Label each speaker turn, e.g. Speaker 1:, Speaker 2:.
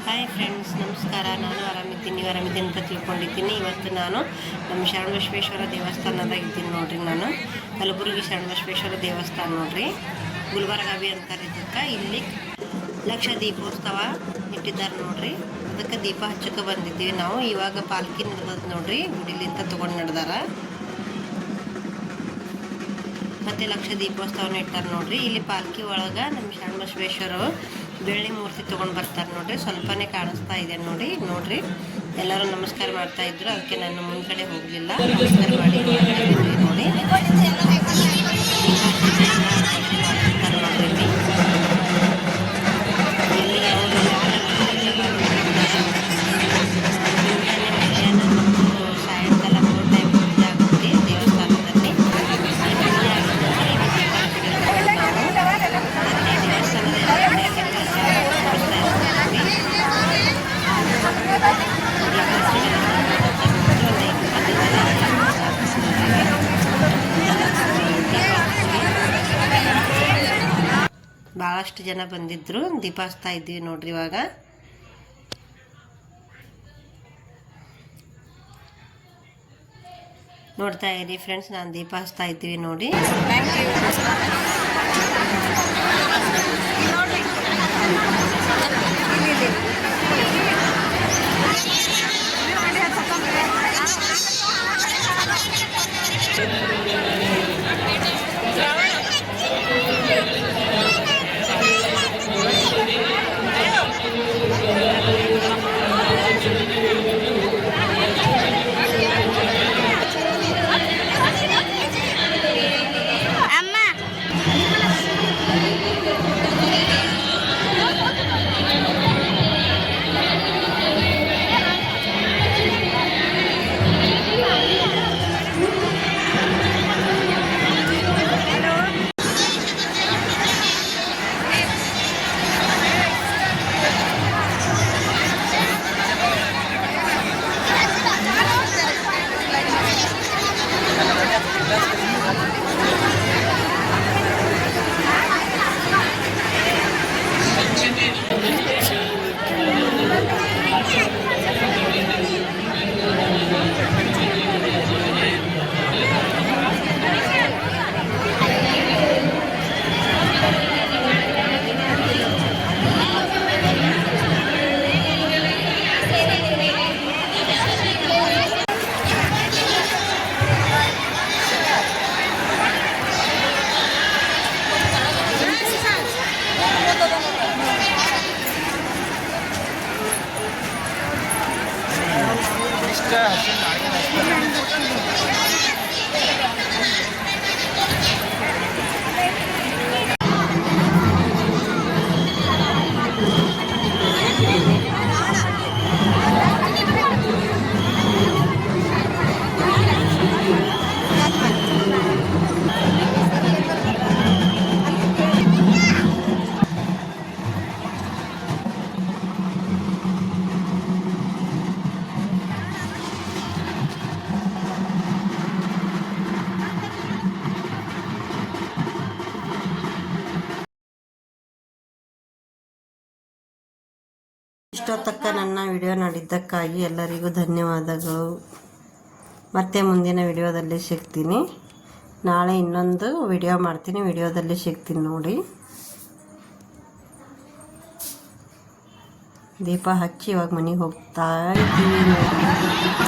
Speaker 1: Hi friends, ನಮಸ್ಕಾರ. ನಾನು ಆರಾಮಿದ್ದೀನಿ, ನೀವು ಆರಾಮಿದ್ದೀನಿ ಅಂತ ತಿಳ್ಕೊಂಡಿದ್ದೀನಿ. ಇವತ್ತು ನಾನು ನಮ್ಮ ಶರಣಬಸವೇಶ್ವರ ದೇವಸ್ಥಾನದಾಗ ಇದ್ದೀನಿ ನೋಡ್ರಿ. ನಾನು ಕಲಬುರಗಿ ಶರಣಬಸವೇಶ್ವರ ದೇವಸ್ಥಾನ ನೋಡ್ರಿ, ಗುಲ್ಬರ್ಗಾವಿ ಅಂತಾರೆ ಇದಕ್ಕೆ. ಇಲ್ಲಿ ಲಕ್ಷ ದೀಪೋತ್ಸವ ಇಟ್ಟಿದ್ದಾರೆ ನೋಡ್ರಿ, ಅದಕ್ಕೆ ದೀಪ ಹಚ್ಚಕ್ಕೆ ಬಂದಿದ್ದೀವಿ ನಾವು. ಇವಾಗ ಪಾಲ್ಕಿ ನಡೆದದ್ದು ನೋಡ್ರಿ, ಗುಡಿಲಿಂದ ತೊಗೊಂಡು ನಡೆದಾರ. ಮತ್ತು ಲಕ್ಷ ದೀಪೋತ್ಸವನ ಇಟ್ಟಾರೆ ನೋಡ್ರಿ. ಇಲ್ಲಿ ಪಾಲ್ಕಿ ಒಳಗೆ ನಮ್ಮ ಶರಣಬಸವೇಶ್ವರ ಬೆಳ್ಳಿ ಮೂರ್ತಿ ತೊಗೊಂಡು ಬರ್ತಾರೆ ನೋಡ್ರಿ. ಸ್ವಲ್ಪನೇ ಕಾಣಿಸ್ತಾ ಇದೆ ನೋಡ್ರಿ. ಎಲ್ಲರೂ ನಮಸ್ಕಾರ ಮಾಡ್ತಾ ಇದ್ರು, ಅದಕ್ಕೆ ನಾನು ಮುಂದ್ಗಡೆ ಹೋಗಲಿಲ್ಲ. ನಮಸ್ಕಾರ ಮಾಡಿ ನೋಡಿ. ಸಾಯಂಕಾಲ 3 ಟೈಮ್ ಪೂಜೆ ಆಗುತ್ತೆ ದೇವಸ್ಥಾನದಲ್ಲಿ. ಭಾಳಷ್ಟು ಜನ ಬಂದಿದ್ರು, ದೀಪ ಹಚ್ತಾ ಇದ್ವಿ ನೋಡ್ರಿ. ಇವಾಗ ನೋಡ್ತಾ ಇರಿ ಫ್ರೆಂಡ್ಸ್, ನಾನು ದೀಪ ಹಚ್ತಾ ಇದ್ದೀವಿ ನೋಡಿ. ಇಷ್ಟೊತ್ತಕ್ಕ ನನ್ನ ವಿಡಿಯೋ ನೋಡಿದ್ದಕ್ಕಾಗಿ ಎಲ್ಲರಿಗೂ ಧನ್ಯವಾದಗಳು. ಮತ್ತೆ ಮುಂದಿನ ವಿಡಿಯೋದಲ್ಲಿ ಸಿಗ್ತೀನಿ. ನಾಳೆ ಇನ್ನೊಂದು ವಿಡಿಯೋ ಮಾಡ್ತೀನಿ, ವಿಡಿಯೋದಲ್ಲಿ ಸಿಗ್ತೀನಿ ನೋಡಿ. ದೀಪ ಹಚ್ಚಿ ಇವಾಗ ಮನೆಗೆ ಹೋಗ್ತಾ ಇದ್ದೀವಿ ನೋಡಿ.